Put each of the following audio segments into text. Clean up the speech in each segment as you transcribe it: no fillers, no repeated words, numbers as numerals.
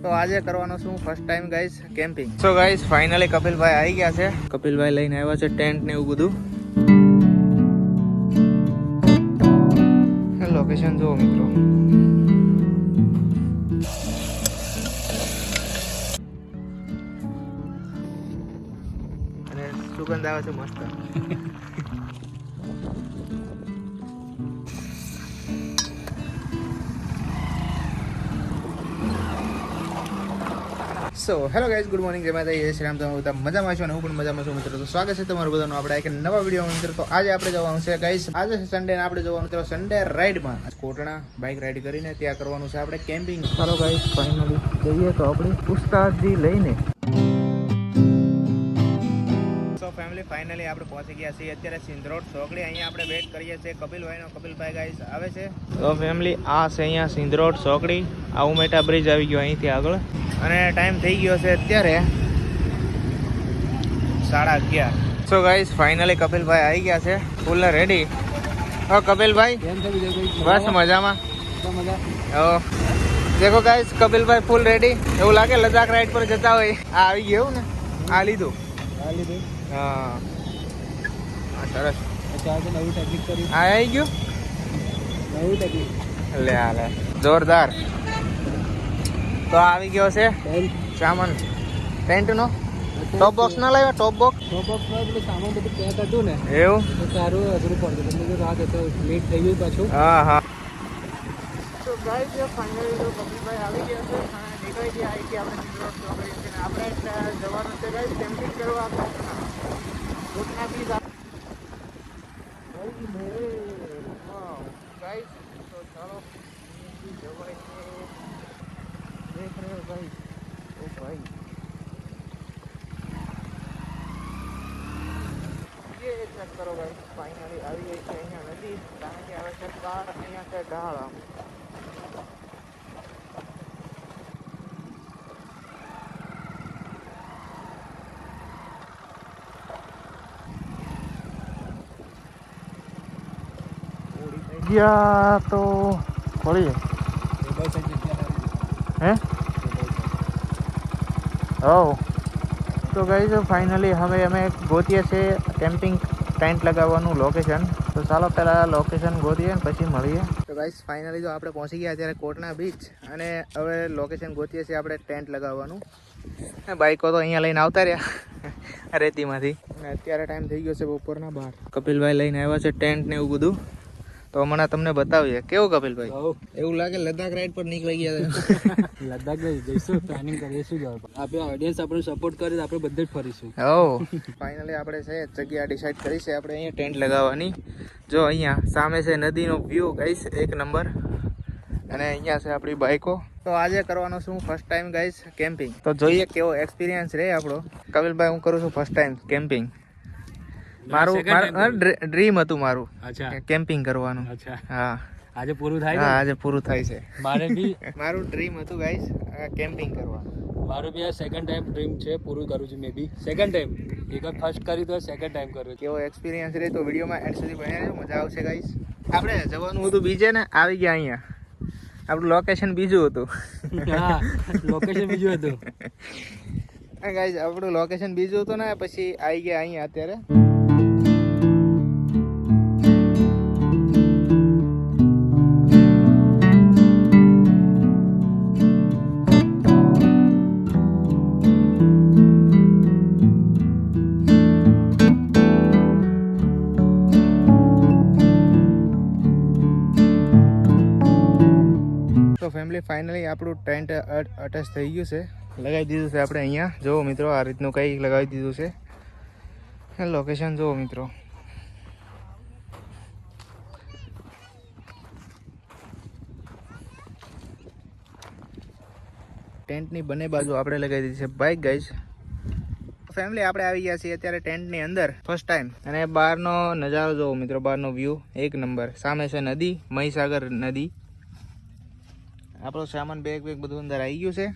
તો આજે કરવાનો છું first time guys camping. So guys finally કપિલભાઈ આવી ગયા છે. કપિલભાઈ લઈને આવ્યા છે ટેન્ટ ને એવું બધું. લોકેશન જુઓ મિત્રો. અને સુગંધ આવે છે મસ્ત. So hello guys, good morning. જય માતા જય શ્રી રામ. તમે બધા મજામાં છો અને હું પણ મજામાં છું મિત્રો. તો સ્વાગત છે તમારું બધાનું આપણે એક નવા વિડીયો મિત્રો. તો આજે આપણે જવાનું છે ગાઈઝ, આજે સન્ડે ને આપણે જવાનું છે સન્ડે રાઈડમાં. કોટણા બાઇક રાઈડ કરીને ત્યાં કરવાનું છે આપણે કેમ્પિંગ. ચાલો ગાઈઝ ફાઇનલી જઈએ તો આપણે ઉસ્તાદજી લઈને. ફેમિલી ફાઇનલી આપણે પહોંચી ગયા છીએ અત્યારે સિંધરોડ ચોકડી. અહીંયા આપણે વેઇટ કરીએ છીએ કપિલભાઈનો. કપિલભાઈ ગાઈસ આવે છે. તો ફેમિલી આ છે અહીંયા સિંધરોડ ચોકડી. આ ઉમેટા બ્રિજ આવી ગયો અહીંથી આગળ અને ટાઈમ થઈ ગયો છે અત્યારે 11:30. સો ગાઈસ ફાઇનલી કપિલભાઈ આવી ગયા છે ફૂલ રેડી. ઓ કપિલભાઈ બસ મજામાં. દેખો ગાઈસ કપિલભાઈ ફૂલ રેડી. એવું લાગે લદ્દાખ રાઈડ પર જતા હોય. આ આવી ગયું ને, આ લીધું. હા સરસ. નવી ટેકનિક કરી. આ આવી ગયું નવી ટેકનિક. લે લે જોરદાર. તો આવી ગયો છે સામાન ટેન્ટ નો. ટોપ બોક્સ ના લાવ્યા? ટોપ બોક્સ પેલું સામાન બધું પેક હતું ને, એવું સારું અઘરું પડતું. તમને રાત હતો લેટ થઈ ગયું પાછું. હા હા. તો ગાઈસ ફાઇનલી તો કપિલભાઈ આવી ગયા છે અને નીકળી ગયા આવી ગયા આપણે સિંધરોડ ચોકડી. આપણે જવાનું છે ગાઈસ કેમ્પિંગ કરવા. उतना भी गाइस तो चलो जवाई देख रहे हो गाइस. ओ भाई ये चेक करो गाइस. फाइनली આવી ગઈ છે અહીંયા નદી. કારણ કે હવે સરકાર અહીંયા છે ઢાળ. ગયા તો પડી હે ઓ. તો ગાઈઝ ફાઇનલી હવે અમે ગોતીએ છીએ કેમ્પિંગ ટેન્ટ લગાવવાનું લોકેશન. તો ચાલો પહેલાં લોકેશન ગોતીએ ને પછી મળીએ. તો ગાઈઝ ફાઇનલી તો આપણે પહોંચી ગયા અત્યારે કોટણા બીચ અને હવે લોકેશન ગોતીએ છીએ આપણે ટેન્ટ લગાવવાનું. બાઈકો તો અહીંયા લઈને આવતા રહ્યા રેતીમાંથી. અને અત્યારે ટાઈમ થઈ ગયો છે બપોરના 12. કપિલભાઈ લઈને આવ્યા છે ટેન્ટ ને એવું બધું. તો હમણાં તમને બતાવીએ કેવું કપિલભાઈ. એવું લાગે લદ્દાખ રાઈડ પર નીકળી ગયા. લદ્દાખ જઈશું, પ્લાનિંગ કરીશું. આપણે ઓડિયન્સ આપણે સપોર્ટ કરે તો આપણે બધે જ ફરીશું. હો ફાઇનલી આપણે છે જગ્યા ડિસાઈડ કરી છે આપણે અહીંયા ટેન્ટ લગાવવાની. જો અહીંયા સામે છે નદીનો વ્યૂ ગાઈસ, એક નંબર. અને અહીંયા છે આપણી બાઈકો. તો આજે કરવાનો છું ફર્સ્ટ ટાઈમ ગાઈસ કેમ્પિંગ. તો જોઈએ કેવો એક્સપિરિયન્સ રહે આપણો. કપિલભાઈ હું કરું છું ફર્સ્ટ ટાઈમ કેમ્પિંગ. મારું ડ્રીમ હતું મારું કેમ્પિંગ કરવાનું. હા આજે પૂરું થાય. હા આજે પૂરું થાય છે. મારે બી મારું ડ્રીમ હતું ગાઈસ કેમ્પિંગ કરવાનું. મારું બી આ સેકન્ડ ટાઈમ ડ્રીમ છે, પૂરું કરું છું. મે બી સેકન્ડ ટાઈમ. એક વાર ફર્સ્ટ કરી તો સેકન્ડ ટાઈમ કરું. કેવો એક્સપિરિયન્સ રહે તો વિડીયોમાં એન્ડ સુધી બન્યા રહેજો, મજા આવશે ગાઈસ. આપણે જવાનું હતું બીજે ને, આવી ગયા અહીંયા. આપણું લોકેશન બીજું હતું. હા લોકેશન બીજું હતું ગાઈસ, આપણું લોકેશન બીજું હતું ને પછી આવી ગયા અહીંયા અત્યારે. તો ફેમિલી ફાઇનલી આપણું ટેન્ટ અટેચ થઈ ગયું છે, લગાવી દીધું છે આપણે અહીંયા. જુઓ મિત્રો આ રીતનું કંઈ લગાવી દીધું છે. લોકેશન જુઓ મિત્રો. ટેન્ટની બંને બાજુ આપણે લગાવી દીધી છે બાઇક ગાઈઝ. ફેમિલી આપણે આવી ગયા છીએ અત્યારે ટેન્ટની અંદર ફર્સ્ટ ટાઈમ. અને બહારનો નજારો જુઓ મિત્રો, બહારનો વ્યૂ એક નંબર. સામે છે નદી, મહીસાગર નદી. આપણો સામાન બેગ બધું અંદર આવી ગયું છે.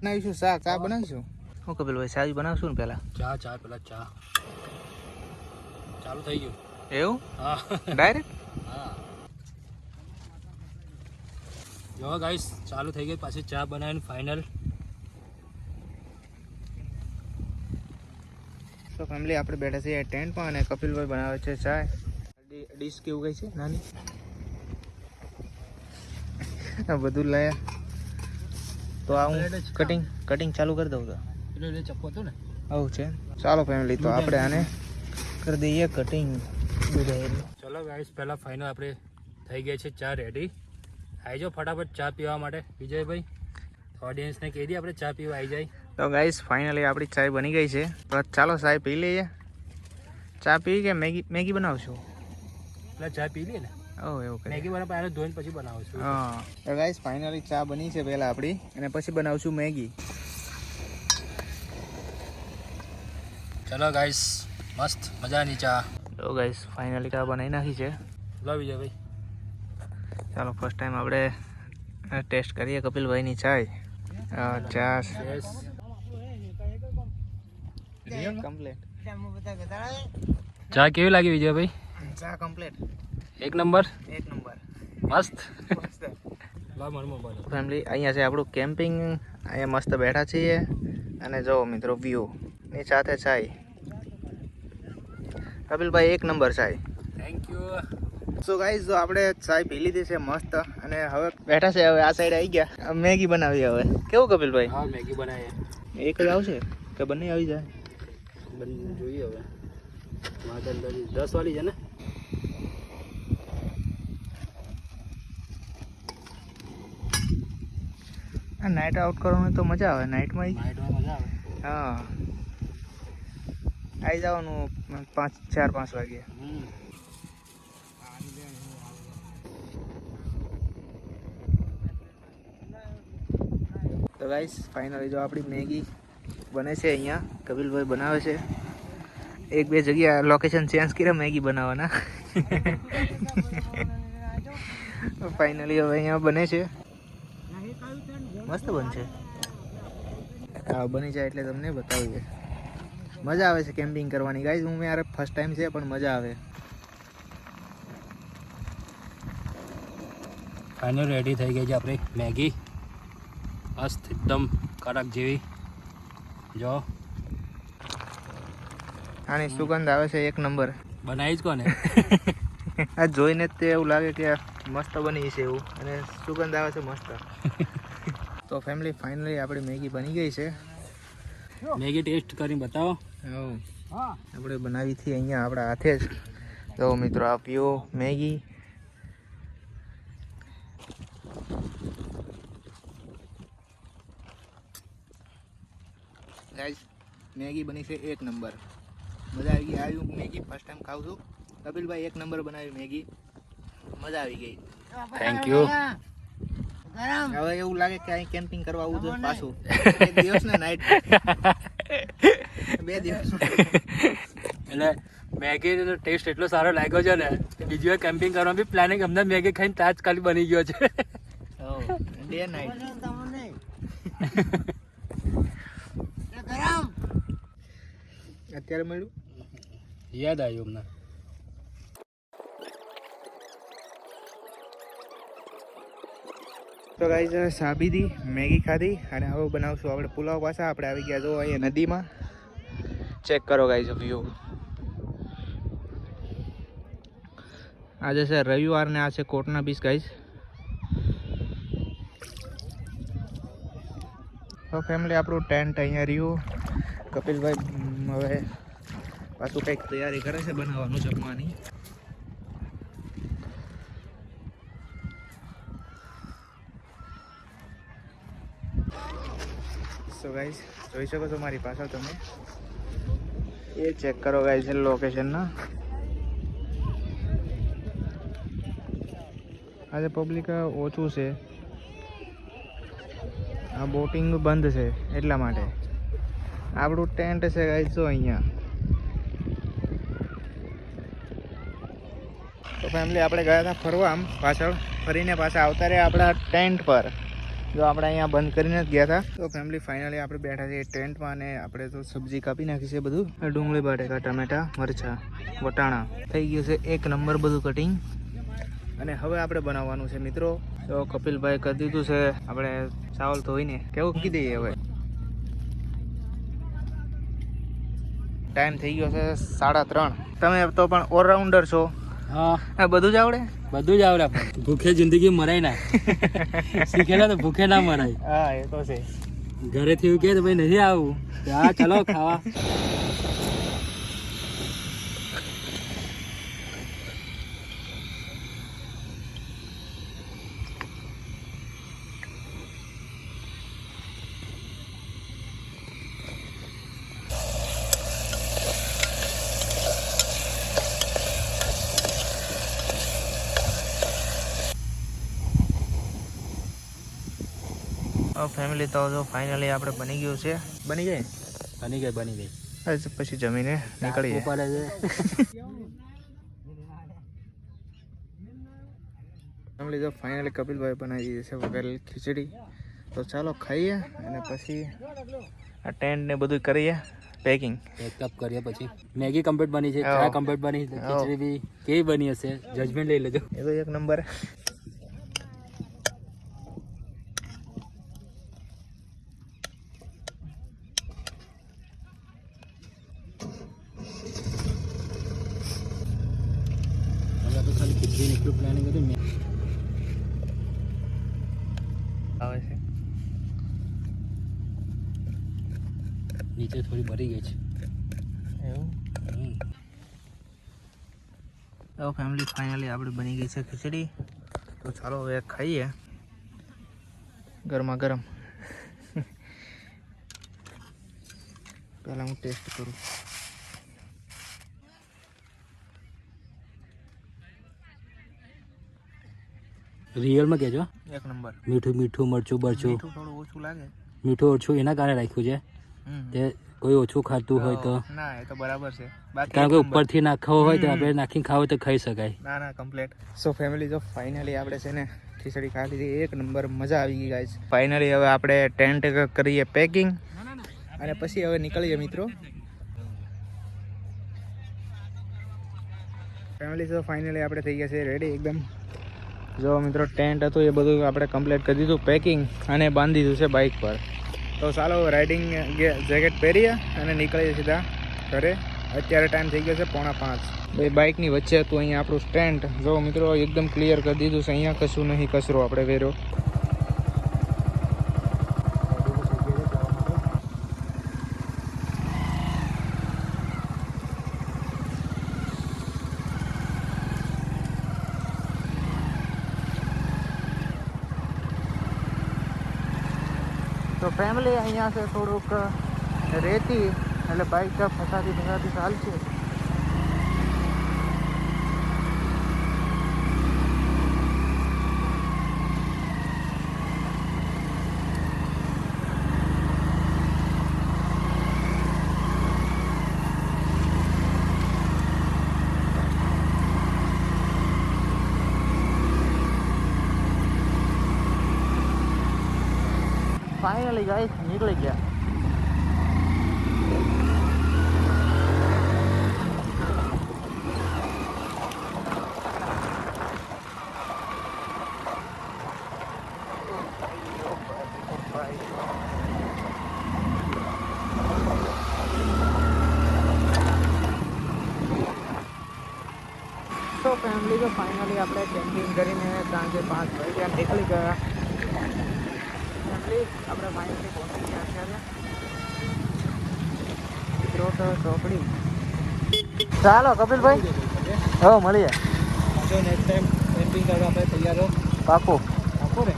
બનાવીશું ચા બનાવીશું. હું કપિલભાઈ ચા બનાવશું ને પહેલા? ચા પેલા ચા ચાલુ થઈ ગયું. એવું? હા ડાયરેક્ટ. હા જો ગાઈસ ચાલુ થઈ ગઈ. પાછી ચા બનાવીને ફાઇનલ તો ફેમિલી આપણે બેઠા છીએ ટેન્ટમાં અને કપિલભાઈ બનાવે છે ચાય. ડીશ કેવું કઈ છે નાની આ બધું લાયા. તો આ હું કટિંગ ચાલુ કરી દઉં તો એટલે ચપ્પો હતો ને આવું છે. ચાલો ફેમિલી તો આપણે આને કરી દઈએ કટિંગ. ચલો ગાઈસ પહેલા ફાઇનલ આપણે થઈ ગયા છે ચા રેડી. આવી જાઓ ફટાફટ ચા પીવા માટે વિજયભાઈ. ઓડિયન્સને કહી દઈએ આપણે ચા પીવા આવી જાય. તો ગાઈસ ફાઇનલી આપણી ચાય બની ગઈ છે. તો ચાલો ચાય પી લઈએ. ચા પી કે મેગી બનાવશું? એટલે ચા પી લઈએ ને. ઓહ એવું કરે. મેગી બનાવવા પહેલાં ધોઈને પછી બનાવશું. હા તો ગાઈસ ફાઇનલી ચા બની છે પહેલાં આપણી અને પછી બનાવશું મેગી. ચલો ગાઈસ મસ્ત મજાની ચા. તો ગાઈસ ફાઇનલી ચા બનાવી નાખી છે. લો વિજયભાઈ. ચાલો ફર્સ્ટ ટાઈમ આપણે ટેસ્ટ કરીએ કપિલભાઈની ચાય. ચા કમ્પ્લીટ. ચા કેવી લાગી વિજયભાઈ? ચા કમ્પ્લીટ. એક નંબર. મસ્ત. ફેમિલી અહીંયા છે આપણું કેમ્પિંગ. અહીંયા મસ્ત બેઠા છીએ અને જો મિત્રો વ્યૂ ની સાથે ચાય. કપિલભાઈ એક નંબર ચાય. Thank you. સો ગાઈઝ જો આપણે ચાય પી લીધી છે મસ્ત અને હવે બેઠા છે. હવે આ સાઈડ આવી ગયા મેગી બનાવી. હવે કેવું કપિલભાઈ? હા મેગી બનાવીએ. એક જ આવશે કે બંને આવી જાય? બંને જોઈએ હવે. 10 વાળી છે ને. આ નાઇટ આઉટ કરવાની તો મજા આવે નાઇટમાં. નાઇટમાં મજા આવે. હા આવી જવાનું 4-5 વાગે. તો ગાઈસ ફાઇનલી જો આપણી મેગી બને છે. અહીંયા કપિલભાઈ બનાવે છે. 1-2 જગ્યા લોકેશન ચેન્જ કર્યા મેગી બનાવવાના. ફાઇનલી હવે અહીંયા બને છે. મસ્ત બનશે. હા બની જાય એટલે તમને બતાવીએ. મજા આવે છે કેમ્પિંગ કરવાની ગાઈઝ. હું યાર ફર્સ્ટ ટાઈમ છે પણ મજા આવે. ફાઇનલ રેડી થઈ ગઈ છે આપણી મેગી. મસ્ત એકદમ કડક જેવી. જો આની સુગંધ આવે છે એક નંબર. બનાવી જ કોને? આ જોઈને જ તે એવું લાગે કે મસ્ત બની છે એવું અને સુગંધ આવે છે મસ્ત. તો ફેમિલી ફાઇનલી આપણી મેગી બની ગઈ છે. મેગી ટેસ્ટ કરીને બતાવો. આપણે બનાવી હતી અહીંયા આપણા હાથે જ. તો મિત્રો આ પીઓ મેગી. ગાઈસ મેગી બની છે એક નંબર. મજા આવી ગઈ. આવી મેગી ફર્સ્ટ ટાઈમ ખાઉં છું. કપિલભાઈ એક નંબર બનાવી મેગી. મજા આવી ગઈ. Thank you. હવે એવું લાગે કે અહીં કેમ્પિંગ કરવા આવું છે પાછું. 1 દિવસ ને નાઈટ 2 દિવસ. એટલે મેગીનો ટેસ્ટ એટલો સારો લાગ્યો છે ને બીજી વાર કેમ્પિંગ કરવાનું બી પ્લાનિંગ અમને મેગી ખાઈને તાજ ખાલી બની ગયો છે. Day night. અત્યારે મળ્યું યાદ આવ્યું અમને. તો ગાઈઝ હવે ચા પીધી મેગી ખાધી અને હવે બનાવશું આપણે પુલાવ. પાછા આપણે આવી ગયા જો અહીંયા નદીમાં. ચેક કરો ગાઈઝ વ્યૂ. આજે છે રવિવાર ને આ છે કોટના બીચ ગાઈઝ. તો ફેમિલી આપણું ટેન્ટ અહીંયા રહ્યું. કપિલભાઈ હવે પાછું કંઈક તૈયારી કરે છે બનાવવાનું જમવાની. સો ગાઈઝ જોઈ શકો છો મારી પાછળ તમે. એ ચેક કરો ગાઈઝ લોકેશન ના. આજે પબ્લિક ઓછું છે. આ બોટિંગ બંધ છે એટલા માટે. આપણું ટેન્ટ છે ગાઈઝ જો અહીંયા. તો ફેમિલી આપણે ગયા હતા ફરવા આમ પાછળ. ફરીને પાછા આવતા રહ્યા આપણા ટેન્ટ પર. જો આપણે અહીંયા બંધ કરીને જ ગયા હતા. તો ફેમિલી ફાઇનલી આપણે બેઠા છીએ ટેન્ટમાં અને આપણે તો સબ્જી કાપી નાખી છે બધું. ડુંગળી બટાકા ટમેટા મરચાં વટાણા થઈ ગયું છે એક નંબર બધું કટિંગ. અને હવે આપણે બનાવવાનું છે મિત્રો. તો કપિલભાઈ કરી દીધું છે આપણે ચાવલ ધોઈને. કેવું મૂકી દઈએ હવે. ટાઈમ થઈ ગયો છે 3:30. તમે તો પણ ઓલરાઉન્ડર છો. હા, બધું જ આવડે. બધું જ આવડે. ભૂખે જિંદગી મરાય ના. શીખેલા તો ભૂખે ના મરાય. હા, એ તો છે. ઘરેથી એવું કહે તો ભાઈ નથી આવું, હા ચાલો ખાવા. ફેમિલી તો જો ફાઇનલી આપણે બની ગયું છે. બની ગઈ. બની ગઈ. પછી જમીને નીકળીએ. પડે છે. ફેમિલી તો ફાઇનલી કપિલભાઈ બનાવી દીધી છે વઘારેલી ખીચડી. તો ચાલો ખાઈએ અને પછી આ ટેન્ટ ને બધું કરીએ પેકિંગ. પેકઅપ કરીએ પછી મેગી કમ્પ્લીટ બની છે, ચા કમ્પ્લીટ બની છે, ખીચડી બી કેવી બની હશે જજમેન્ટ લઈ લેજો. એ તો એક નંબર. ખાલી ખીચડી એટલું પ્લાનિંગ હતું આવે છે. નીચે થોડી ભરી ગઈ છે એવું. તો ફેમિલી ફાઇનલી આપણે બની ગઈ છે ખીચડી. તો ચાલો હવે ખાઈએ ગરમા ગરમ. પહેલાં હું ટેસ્ટ કરું. રિયલમાં કહેજો. એક નંબર. મીઠું મરચું બરચું. મીઠું થોડું ઓછું લાગે. મીઠું ઓછું એના કારણે રાખ્યું છે તે કોઈ ઓછું ખાતું હોય તો ના, એ તો બરાબર છે. બાકી કારણ કે ઉપરથી નાખવો હોય તો આપણે નાખીને ખાવ તો ખાઈ શકાય. ના કમ્પ્લીટ. સો ફેમિલી જો ફાઇનલી આપણે છે ને ખીચડી ખાઈ લીધી. એક નંબર મજા આવી ગઈ ગાઈસ. ફાઇનલી હવે આપણે ટેન્ટ કરીએ પેકિંગ અને પછી હવે નીકળીએ મિત્રો. ફેમિલી તો ફાઇનલી આપણે થઈ ગયા છે રેડી એકદમ. જો મિત્રો ટેન્ટ હતું એ બધું આપણે કમ્પ્લીટ કરી દીધું પેકિંગ અને બાંધી દીધું છે બાઇક પર. તો ચાલો રાઇડિંગ જેકેટ પહેરીએ અને નીકળીએ સીધા ઘરે. અત્યારે ટાઈમ થઈ ગયો છે 4:45. ભાઈ બાઇકની વચ્ચે હતું અહીંયા આપણું સ્ટેન્ડ. જો મિત્રો એકદમ ક્લિયર કરી દીધું છે. અહીંયા કશું નહીં કચરો આપણે વેરો. તો ફેમિલી અહીંયા છે થોડુંક રેતી એટલે બાઇક ફસાતી ચાલશે. ફાઇનલી ગાઈસ નીકળી ગયા. તો ફેમિલી તો ફાઇનલી આપણે કેમ્પિંગ કરીને સાંજે 5 વાગ્યા નીકળી ગયા. આપણે ફાઇનલી પહોંચી ગયા છે મિત્રો તો ચોકડી. ચાલો કપિલભાઈ હવે મળીએ. નેક્સ્ટ ટાઈમ કેમ્પિંગ કરવા આપણે તૈયાર રહો. પાકું ને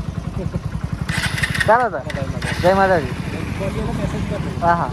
ચાલો તો જય માતાજી. હા.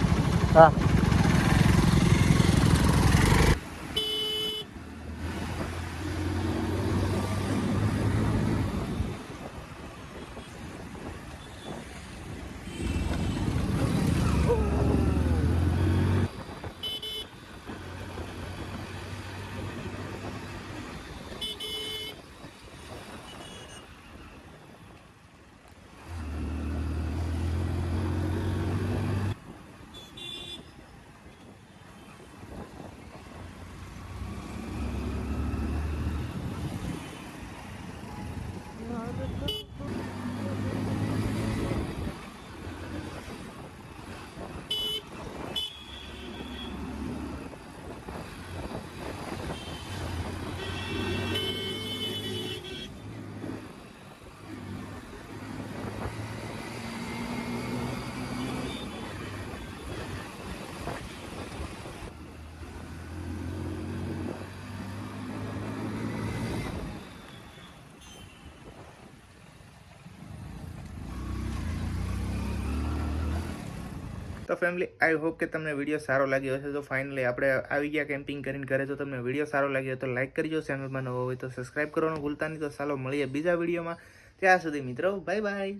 તો ફેમિલી આઈ હોપ કે તમને વિડીયો સારો લાગ્યો હશે. તો ફાઇનલી આપણે આવી ગયા કેમ્પિંગ કરીને ઘરે. તો તમને વિડીયો સારો લાગ્યો તો લાઈક કરજો, ચેનલમાં નવો હોય તો સબસ્ક્રાઈબ કરવાનું ભૂલતા નહીં. તો ચાલો મળીએ બીજા વિડીયોમાં. ત્યાં સુધી મિત્રો બાય બાય.